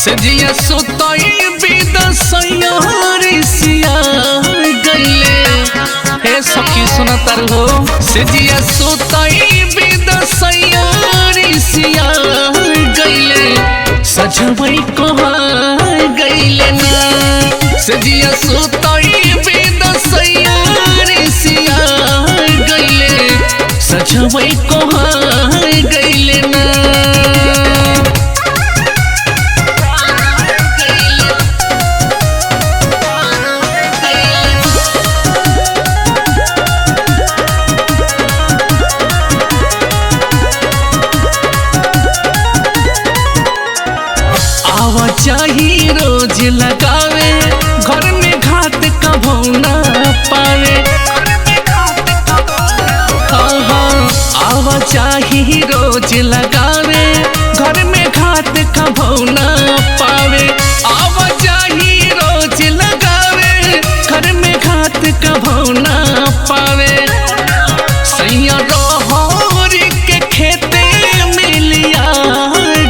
सजिया सुतई बिदसैया रिसिया गइले। हे सखी सुना तार हो, सजिया सुतई बिदसैया रिसिया गइले। सजवई कहा गइले ना, सजिया सुतई बिदसैया रिसिया गइले। सजवई कहा गइले ना। आवाजाही रोज लगावे, घर में घात कभो ना पावे। आवाजाही रोज लगावे, घर में घात कभो ना पावे। आवाजाही रोज लगावे, घर में घात कभो ना पावे। सैया रोहरी के खेते मिलिया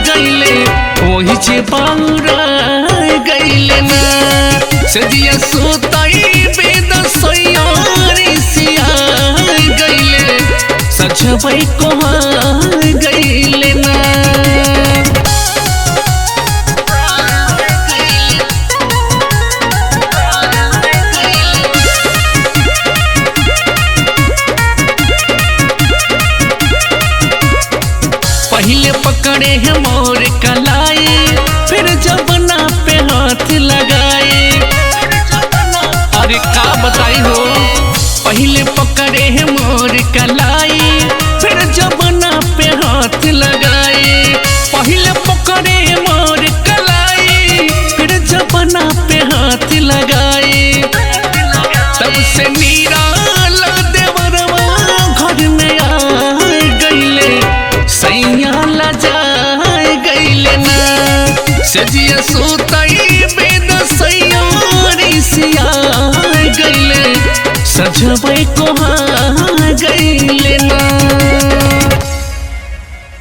गइले, वही जे बाउरा गइले ना। सजिया सुतई बिदसैया रिसिया गइले। सजवई कहा गइले ना। पहले पकड़े हैं मोर कलाई, फिर जबना पे हाथ लगाए। अरे का बताई हो, पहले पकड़े हैं मोर कलाई, फिर जबना पे हाथ लगाए। पहले पकड़े मोर कलाई, फिर जबना पे हाथ लगाए। तब से निराला देवरवा घर में आ गइले। सैया लजा गइले ना, सजिया सुतई बिदसैया रिसिया गइले। सजवई कहा गइले।